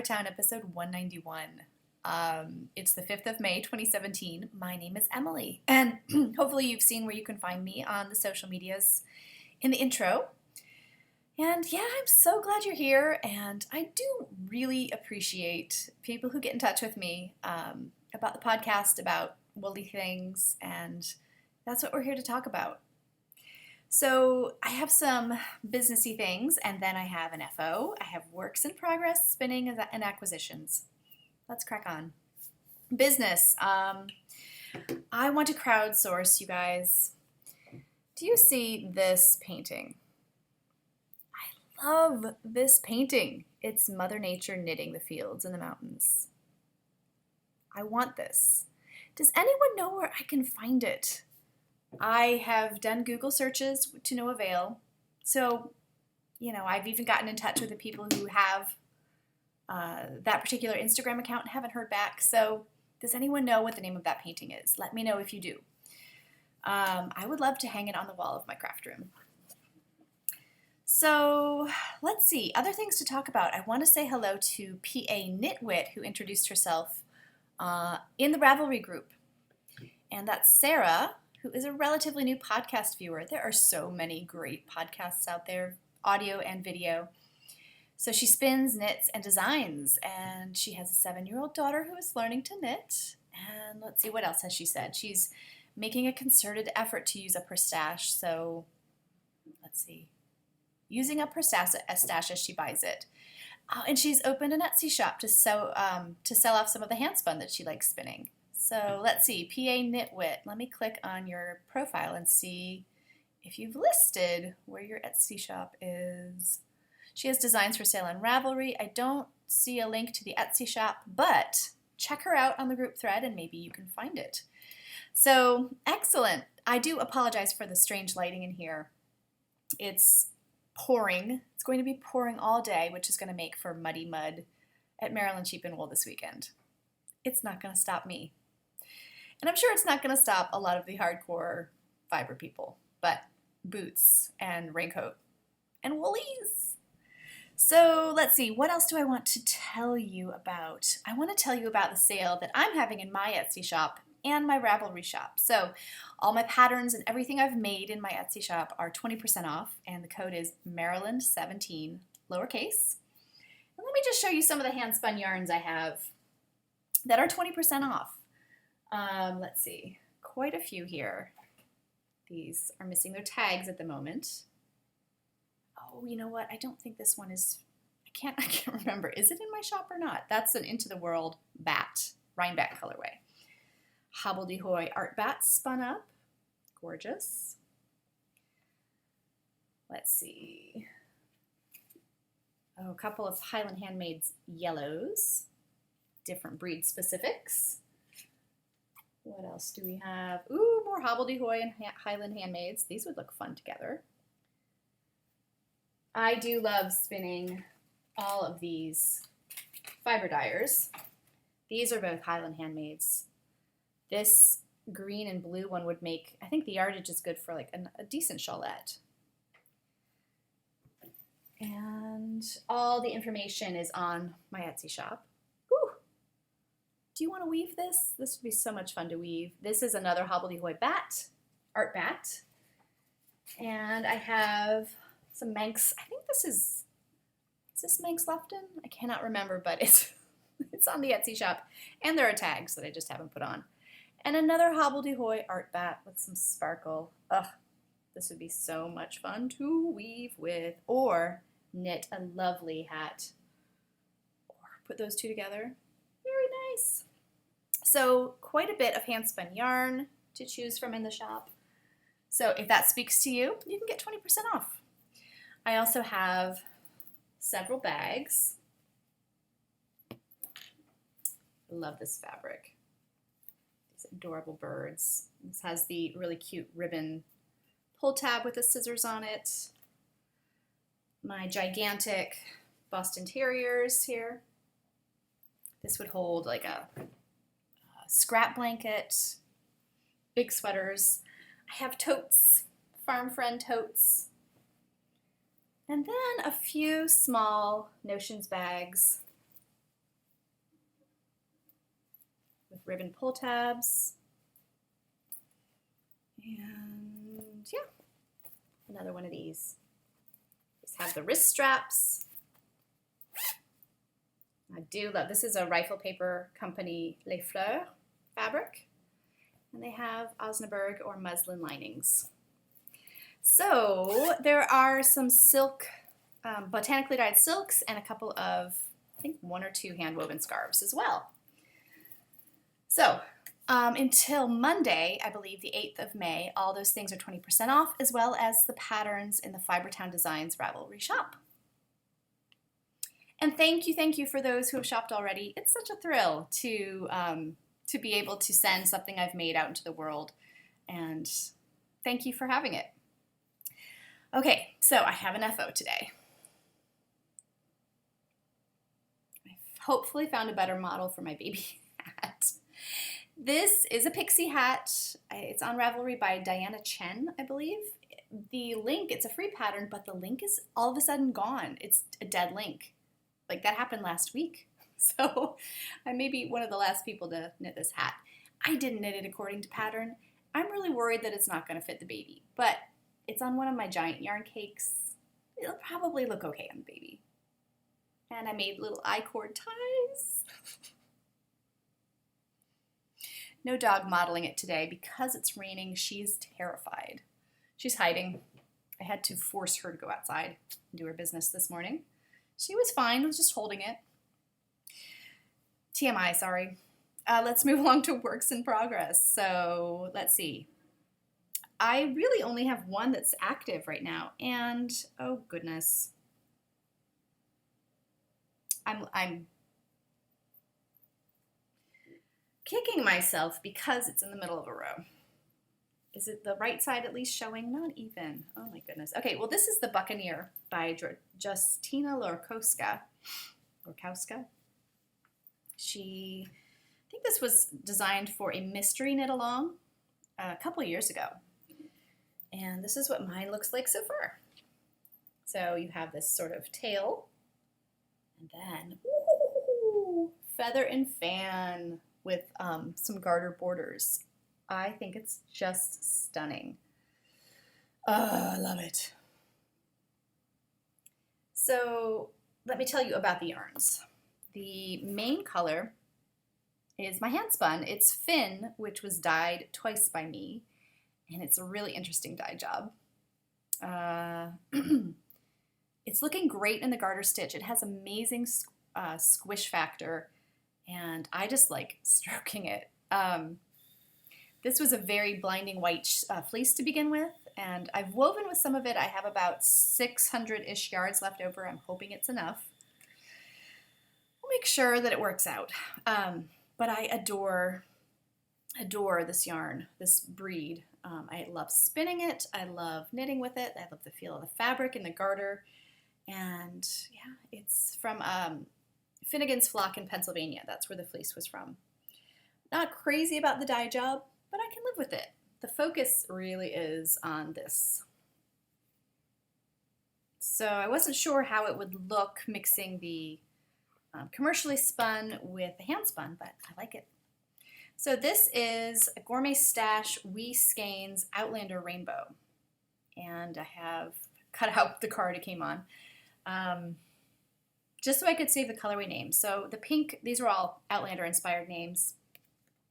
Town, episode 191. It's the 5th of May, 2017. My name is Emily, and hopefully you've seen where you can find me on the social medias in the intro. And yeah, I'm so glad you're here, and I do really appreciate people who get in touch with me about the podcast, about woolly things, and that's what we're here to talk about. So I have some businessy things, and then I have an FO. I have works in progress, spinning, and acquisitions. Let's crack on. Business. I want to crowdsource, you guys. Do you see this painting? I love this painting. It's Mother Nature knitting the fields and the mountains. I want this. Does anyone know where I can find it? I have done Google searches to no avail. So, I've even gotten in touch with the people who have that particular Instagram account and haven't heard back. So, does anyone know what the name of that painting is? Let me know if you do. I would love to hang it on the wall of my craft room. So, let's see. Other things to talk about. I want to say hello to PA Knitwit, who introduced herself in the Ravelry group. And that's Sarah, who is a relatively new podcast viewer. There are so many great podcasts out there, audio and video. So she spins, knits, and designs, and she has a 7-year-old daughter who is learning to knit. And let's see, what else has she said? She's making a concerted effort to use up her stash, so let's see. Using up her stash as she buys it. And she's opened an Etsy shop to sell off some of the hand-spun that she likes spinning. So let's see, PA Knitwit. Let me click on your profile and see if you've listed where your Etsy shop is. She has designs for sale on Ravelry. I don't see a link to the Etsy shop, but check her out on the group thread and maybe you can find it. So, excellent. I do apologize for the strange lighting in here. It's pouring. It's going to be pouring all day, which is going to make for muddy mud at Maryland Sheep and Wool this weekend. It's not going to stop me. And I'm sure it's not going to stop a lot of the hardcore fiber people, but boots and raincoat and woolies. So let's see, what else do I want to tell you about? I want to tell you about the sale that I'm having in my Etsy shop and my Ravelry shop. So all my patterns and everything I've made in my Etsy shop are 20% off, and the code is Maryland17, lowercase. And let me just show you some of the hand-spun yarns I have that are 20% off. Let's see, quite a few here. These are missing their tags at the moment. Oh, you know what? I don't think this one is, I can't remember. Is it in my shop or not? That's an Into the World bat, Rhineback colorway. Hobbledehoy art bat spun up. Gorgeous. Let's see. Oh, a couple of Highland Handmaids yellows. Different breed specifics. What else do we have? Ooh, more Hobbledehoy and Highland Handmaids. These would look fun together. I do love spinning all of these fiber dyers. These are both Highland Handmaids. This green and blue one would make, I think the yardage is good for like a decent shawlette. And all the information is on my Etsy shop. Do you want to weave this? This would be so much fun to weave. This is another Hobbledehoy bat, art bat. And I have some Manx, I think this is this Manx Lufton? I cannot remember, but it's on the Etsy shop. And there are tags that I just haven't put on. And another Hobbledehoy art bat with some sparkle. Ugh, this would be so much fun to weave with. Or knit a lovely hat. Or put those two together. Very nice. So quite a bit of hand-spun yarn to choose from in the shop. So if that speaks to you, you can get 20% off. I also have several bags. I love this fabric. These adorable birds. This has the really cute ribbon pull tab with the scissors on it. My gigantic Boston Terriers here. This would hold like a scrap blanket, big sweaters. I have totes, Farm Friend totes. And then a few small Notions bags ribbon pull tabs. And yeah, another one of these. These have the wrist straps. I do love, this is a Rifle Paper Company Les Fleurs fabric. And they have Osnaburg or muslin linings. So there are some silk, botanically dyed silks and a couple of, I think 1 or 2 hand-woven scarves as well. So until Monday, I believe the 8th of May, all those things are 20% off, as well as the patterns in the Fibertown Designs Ravelry shop. And thank you for those who have shopped already. It's such a thrill to be able to send something I've made out into the world, and thank you for having it. Okay, so I have an FO today. I've hopefully found a better model for my baby hat. This is a Pixie hat. It's on Ravelry by Diana Chen, I believe. The link, it's a free pattern, but the link is all of a sudden gone. It's a dead link. Like, that happened last week. So I may be one of the last people to knit this hat. I didn't knit it according to pattern. I'm really worried that it's not going to fit the baby, but it's on one of my giant yarn cakes. It'll probably look okay on the baby. And I made little I-cord ties. No dog modeling it today because it's raining. She's terrified. She's hiding. I had to force her to go outside and do her business this morning. She was fine, was just holding it. TMI, sorry. Let's move along to works in progress. So let's see. I really only have one that's active right now, and oh goodness. I'm kicking myself because it's in the middle of a row. Is it the right side at least showing? Not even. Oh my goodness. Okay, well this is the Buccaneer by Justina Lorkowska. I think this was designed for a mystery knit along a couple years ago. And this is what mine looks like so far. So you have this sort of tail, and then ooh, feather and fan with some garter borders. I think it's just stunning. Oh, I love it. So let me tell you about the yarns. The main color is my hand-spun. It's Finn, which was dyed twice by me, and it's a really interesting dye job. It's looking great in the garter stitch. It has amazing squish factor, and I just like stroking it. This was a very blinding white fleece to begin with, and I've woven with some of it. I have about 600-ish yards left over. I'm hoping it's enough. We'll make sure that it works out. But I adore this yarn, this breed. I love spinning it. I love knitting with it. I love the feel of the fabric and the garter. And yeah, it's from Finnegan's Flock in Pennsylvania. That's where the fleece was from. Not crazy about the dye job, but I can live with it. The focus really is on this. So I wasn't sure how it would look mixing the commercially spun with the hand spun, but I like it. So this is a Gourmet Stash Wee Skeins Outlander Rainbow. And I have cut out the card it came on. Just so I could save the colorway names. So the pink, these are all Outlander inspired names.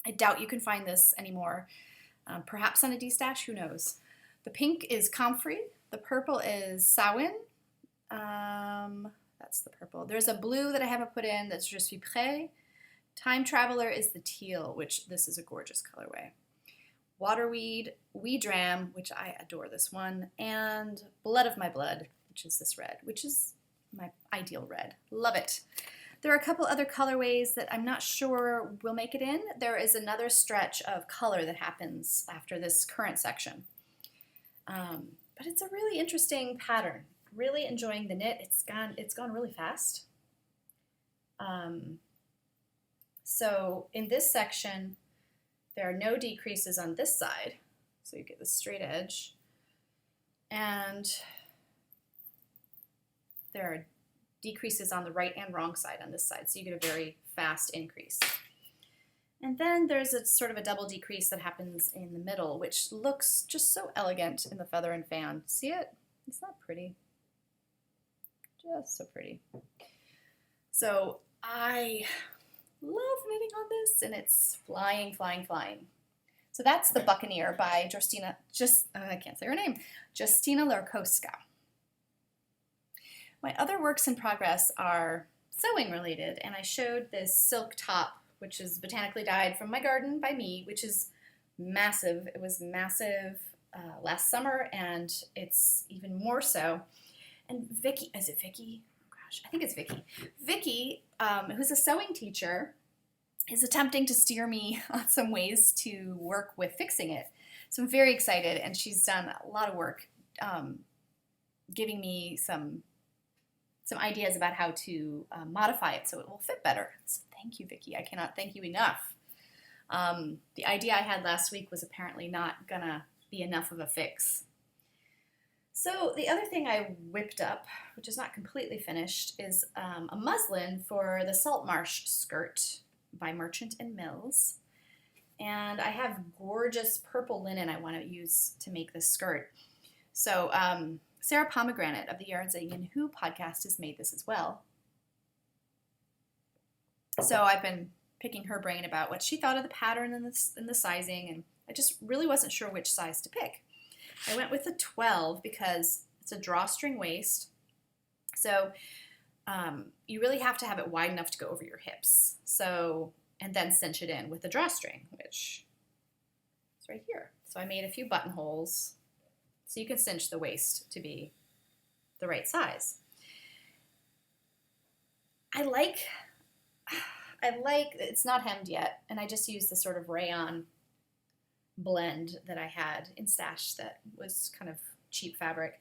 I doubt you can find this anymore. Perhaps on a D-stash, who knows. The pink is Comfrey. The purple is Samhain. That's the purple. There's a blue that I haven't put in that's Je suis prêt. Time Traveler is the teal, which this is a gorgeous colorway. Waterweed, Wee Dram, which I adore this one, and Blood of My Blood, which is this red, which is my ideal red. Love it. There are a couple other colorways that I'm not sure will make it in. There is another stretch of color that happens after this current section. But it's a really interesting pattern. Really enjoying the knit. It's gone really fast. So in this section, there are no decreases on this side. So you get the straight edge. And there are decreases on the right and wrong side on this side. So you get a very fast increase. And then there's a sort of a double decrease that happens in the middle, which looks just so elegant in the feather and fan. See it? It's not pretty. Just so pretty. So I love knitting on this, and it's flying, flying, flying. So that's the Buccaneer by I can't say her name, Justina Larkowska. My other works in progress are sewing related, and I showed this silk top, which is botanically dyed from my garden by me, which is massive. It was massive last summer, and it's even more so. And Vicky, is it Vicky? Oh gosh, I think it's Vicky. Vicky, who's a sewing teacher, is attempting to steer me on some ways to work with fixing it. So I'm very excited, and she's done a lot of work giving me some ideas about how to modify it so it will fit better. So thank you, Vicky. I cannot thank you enough. The idea I had last week was apparently not gonna be enough of a fix. So the other thing I whipped up, which is not completely finished, is a muslin for the Salt Marsh skirt by Merchant and Mills. And I have gorgeous purple linen I want to use to make this skirt. So Sarah Pomegranate of the Yarns and Who podcast has made this as well. So I've been picking her brain about what she thought of the pattern and the sizing, and I just really wasn't sure which size to pick. I went with a 12 because it's a drawstring waist. So you really have to have it wide enough to go over your hips. So, and then cinch it in with the drawstring, which is right here. So I made a few buttonholes so you can cinch the waist to be the right size. I like, it's not hemmed yet, and I just used the sort of rayon blend that I had in stash that was kind of cheap fabric.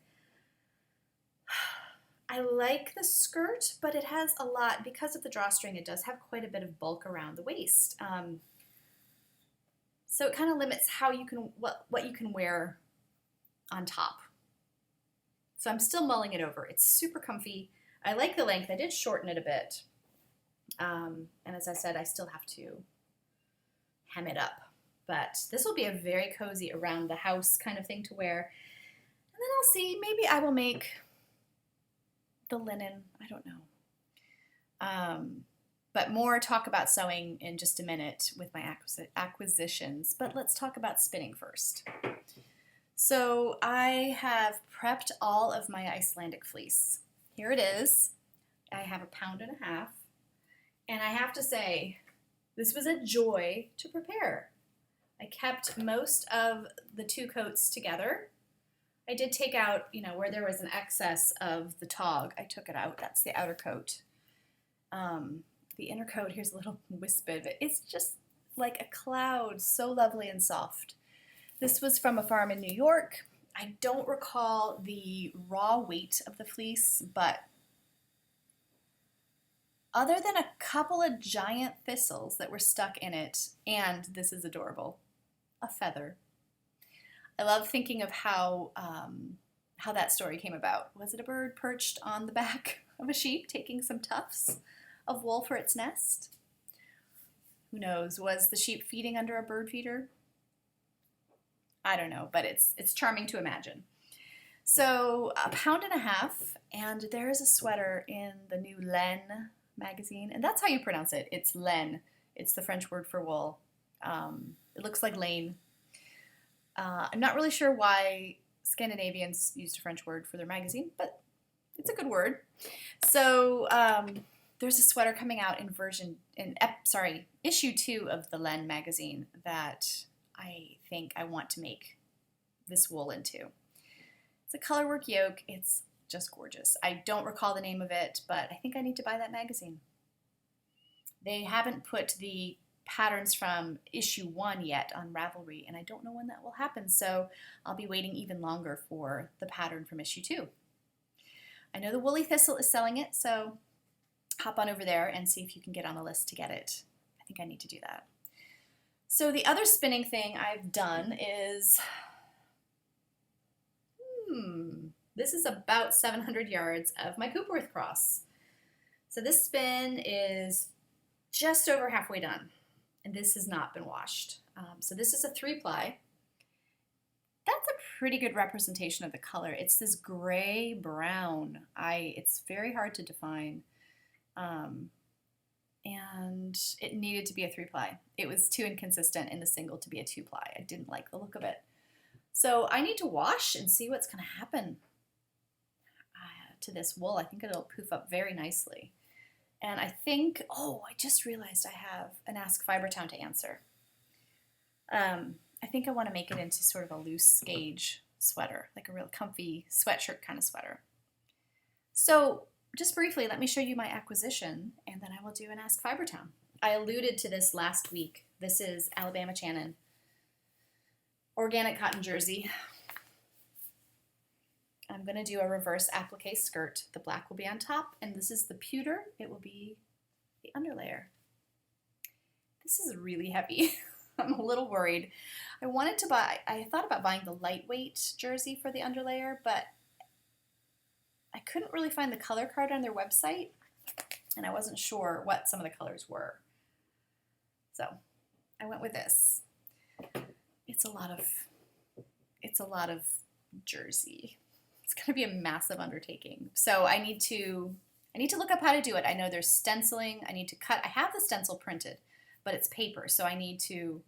I like the skirt, but it has a lot, because of the drawstring, it does have quite a bit of bulk around the waist. So it kind of limits how you can, what you can wear on top. So I'm still mulling it over. It's super comfy. I like the length. I did shorten it a bit. And as I said, I still have to hem it up. But this will be a very cozy around the house kind of thing to wear. And then I'll see, maybe I will make the linen, I don't know. But more talk about sewing in just a minute with my acquisitions. But let's talk about spinning first. So I have prepped all of my Icelandic fleece. Here it is. I have 1.5 pounds. And I have to say, this was a joy to prepare. I kept most of the 2 coats together. I did take out, where there was an excess of the tog, I took it out. That's the outer coat. The inner coat, here's a little wisp of it. It's just like a cloud, so lovely and soft. This was from a farm in New York. I don't recall the raw weight of the fleece, but other than a couple of giant thistles that were stuck in it, and this is adorable, a feather. I love thinking of how that story came about. Was it a bird perched on the back of a sheep taking some tufts of wool for its nest? Who knows? Was the sheep feeding under a bird feeder? I don't know, but it's charming to imagine. So 1.5 pounds, and there is a sweater in the new Laine magazine, and that's how you pronounce it. It's laine. It's the French word for wool. It looks like Lane. I'm not really sure why Scandinavians used a French word for their magazine, but it's a good word. So there's a sweater coming out in issue 2 of the Laine magazine that I think I want to make this wool into. It's a colorwork yoke. It's just gorgeous. I don't recall the name of it, but I think I need to buy that magazine. They haven't put the patterns from issue 1 yet on Ravelry, and I don't know when that will happen, so I'll be waiting even longer for the pattern from issue 2. I know the Woolly Thistle is selling it, so hop on over there and see if you can get on the list to get it. I think I need to do that. So the other spinning thing I've done is, this is about 700 yards of my Coopworth cross. So this spin is just over halfway done. and this has not been washed. So this is a 3-ply. That's a pretty good representation of the color. It's this gray brown. It's very hard to define. And it needed to be a 3-ply. It was too inconsistent in the single to be a 2-ply. I didn't like the look of it. So I need to wash and see what's going to happen to this wool. I think it'll poof up very nicely. And I think, oh, I just realized I have an Ask Fibertown to answer. I think I want to make it into sort of a loose gauge sweater, like a real comfy sweatshirt kind of sweater. So just briefly, let me show you my acquisition, and then I will do an Ask Fibertown. I alluded to this last week. This is Alabama Channon organic cotton jersey. I'm going to do a reverse applique skirt. The black will be on top, and this is the pewter. It will be the underlayer. This is really heavy. I'm a little worried. I thought about buying the lightweight jersey for the underlayer, but I couldn't really find the color card on their website, and I wasn't sure what some of the colors were. So I went with this. It's a lot of jersey. It's going to be a massive undertaking. So I need to look up how to do it. I know there's stenciling. I need to cut. I have the stencil printed, but it's paper, so I need to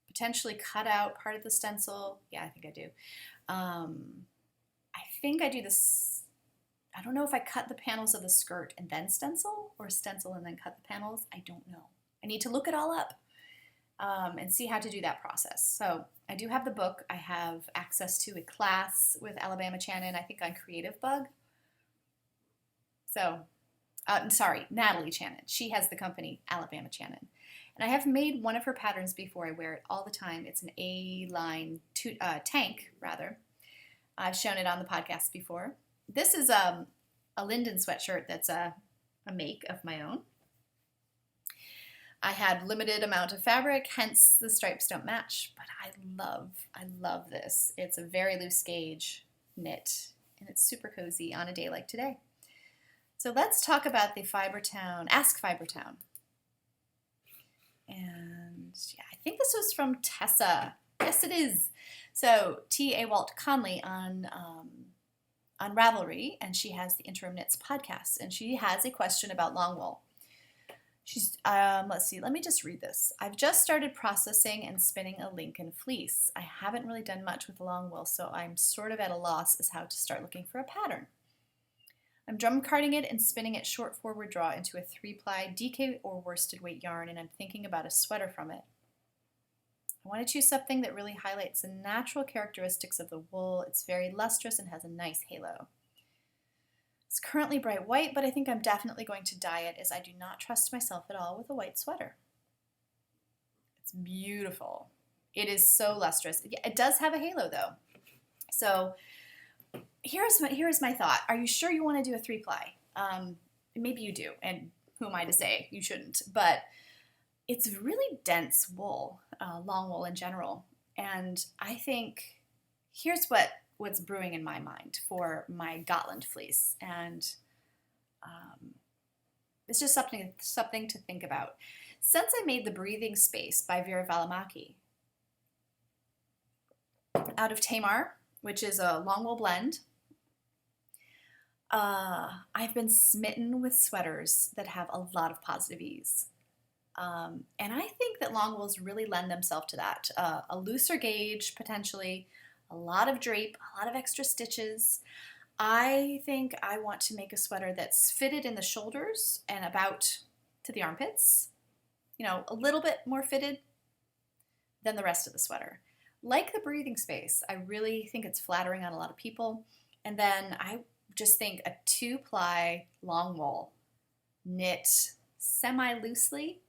potentially cut out part of the stencil. Yeah, I think I do. I think I do this. I don't know if I cut the panels of the skirt and then stencil, or stencil and then cut the panels. I don't know. I need to look it all up and see how to do that process. So I do have the book. I have access to a class with Alabama Channon, I think on Creative Bug. So, sorry, Natalie Channon. She has the company Alabama Channon. And I have made one of her patterns before. I wear it all the time. It's an A-line tank, rather. I've shown it on the podcast before. This is a Linden sweatshirt that's a make of my own. I had limited amount of fabric, hence the stripes don't match, but I love this. It's a very loose gauge knit, and it's super cozy on a day like today. So let's talk about the Fibertown, Ask Fibertown. And yeah, I think this was from Tessa. Yes, it is. So T.A. Walt Conley on Ravelry, and she has the Interim Knits podcast, and she has a question about long wool. She's, let's see, let me just read this. I've just started processing and spinning a Lincoln fleece. I haven't really done much with long wool, so I'm sort of at a loss as how to start looking for a pattern. I'm drum carding it and spinning it short forward draw into a 3-ply DK or worsted weight yarn, and I'm thinking about a sweater from it. I want to choose something that really highlights the natural characteristics of the wool. It's very lustrous and has a nice halo. It's currently bright white, but I think I'm definitely going to dye it as I do not trust myself at all with a white sweater. It's beautiful. It is so lustrous. It does have a halo though. So here's my thought. Are you sure you want to do a 3-ply? Maybe you do, and who am I to say you shouldn't? But it's really dense wool, long wool in general. And I think here's what's brewing in my mind for my Gotland fleece, and it's just something to think about. Since I made the Breathing Space by Vera Valimaki out of Tamar, which is a long wool blend, I've been smitten with sweaters that have a lot of positive ease. And I think that long wools really lend themselves to that. A looser gauge, potentially, a lot of drape, a lot of extra stitches. I think I want to make a sweater that's fitted in the shoulders and about to the armpits. You know, a little bit more fitted than the rest of the sweater. Like the Breathing Space, I really think it's flattering on a lot of people. And then I just think a 2-ply long wool knit semi-loosely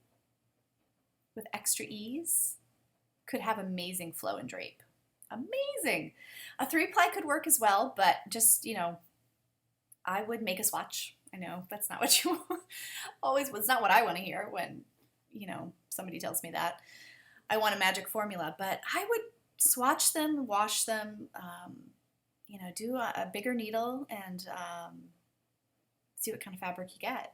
with extra ease could have amazing flow and drape. Amazing. A 3-ply could work as well, but just, you know, I would make a swatch. I know that's not what you always, it's not what I want to hear when, you know, somebody tells me that. I want a magic formula, but I would swatch them, wash them, you know, do a bigger needle and see what kind of fabric you get.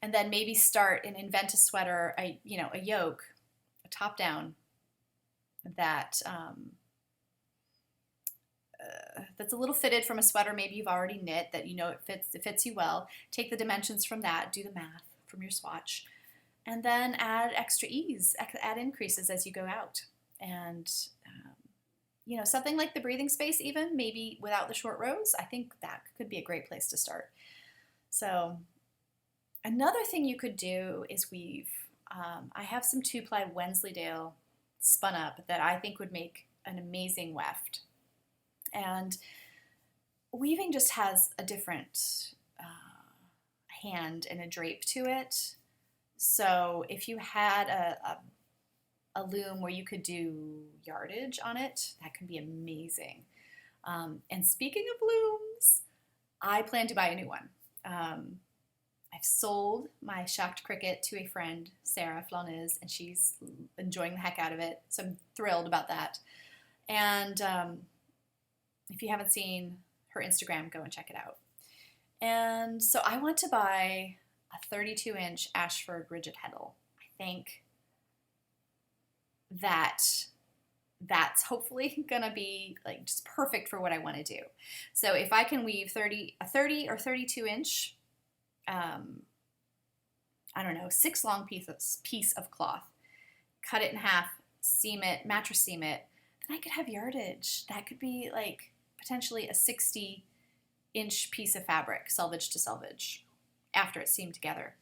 And then maybe start and invent a sweater, a yoke a top down that that's a little fitted from a sweater maybe you've already knit that you know it fits you well. Take the dimensions from that, do the math from your swatch, and then add extra ease, add increases as you go out. And you know, something like the breathing space, even maybe without the short rows, I think that could be a great place to start. So another thing you could do is weave. I have some 2-ply Wensleydale spun up that I think would make an amazing weft. And weaving just has a different hand and a drape to it. So if you had a loom where you could do yardage on it, that could be amazing. And speaking of looms, I plan to buy a new one. I've sold my Shacked Cricket to a friend, Sarah Flonez, and she's enjoying the heck out of it. So I'm thrilled about that. And if you haven't seen her Instagram, go and check it out. And so I want to buy a 32-inch Ashford rigid heddle. I think that's hopefully gonna be like just perfect for what I want to do. So if I can weave a 30 or 32-inch, I don't know, 6 long piece of cloth, cut it in half, seam it, mattress seam it, then I could have yardage. That could be like potentially a 60-inch piece of fabric, selvage to selvage, after it's seamed together.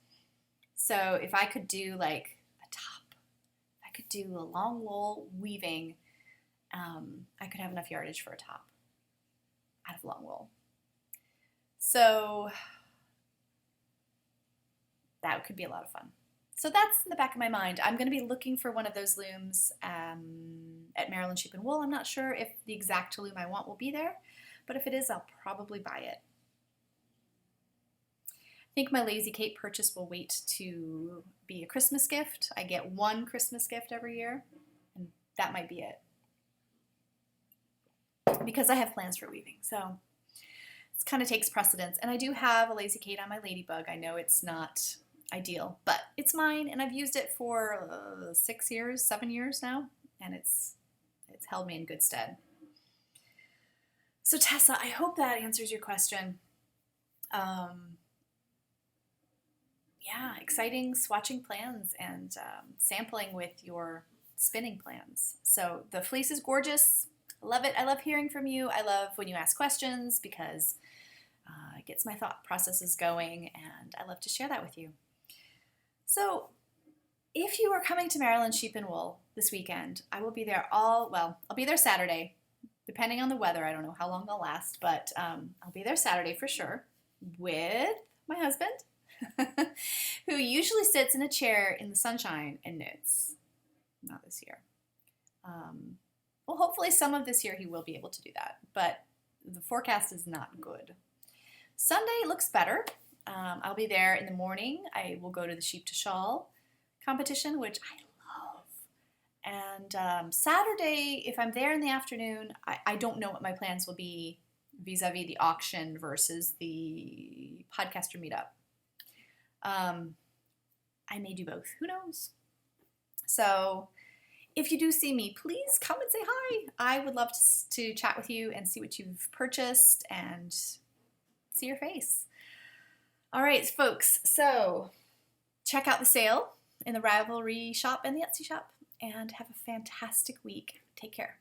So if I could do like a top, I could do a long wool weaving, I could have enough yardage for a top out of long wool. So that could be a lot of fun. So that's in the back of my mind. I'm going to be looking for one of those looms at Maryland Sheep and Wool. I'm not sure if the exact loom I want will be there, but if it is, I'll probably buy it. I think my Lazy Kate purchase will wait to be a Christmas gift. I get one Christmas gift every year, and that might be it. Because I have plans for weaving, so it kind of takes precedence. And I do have a Lazy Kate on my Ladybug. I know it's not ideal, but it's mine, and I've used it for 6 years, 7 years now, and it's held me in good stead. So Tessa, I hope that answers your question. Yeah, exciting swatching plans and sampling with your spinning plans. So the fleece is gorgeous. I love it. I love hearing from you. I love when you ask questions because it gets my thought processes going, and I love to share that with you. So if you are coming to Maryland Sheep and Wool this weekend, I will be there I'll be there Saturday, depending on the weather. I don't know how long they'll last, but I'll be there Saturday for sure with my husband, who usually sits in a chair in the sunshine and knits. Not this year. Well, hopefully some of this year he will be able to do that, but the forecast is not good. Sunday looks better. I'll be there in the morning. I will go to the Sheep to Shawl competition, which I love. And Saturday, if I'm there in the afternoon, I don't know what my plans will be vis-a-vis the auction versus the podcaster meetup. I may do both. Who knows? So if you do see me, please come and say hi. I would love to chat with you and see what you've purchased and see your face. All right, folks, so check out the sale in the Ravelry shop and the Etsy shop, and have a fantastic week. Take care.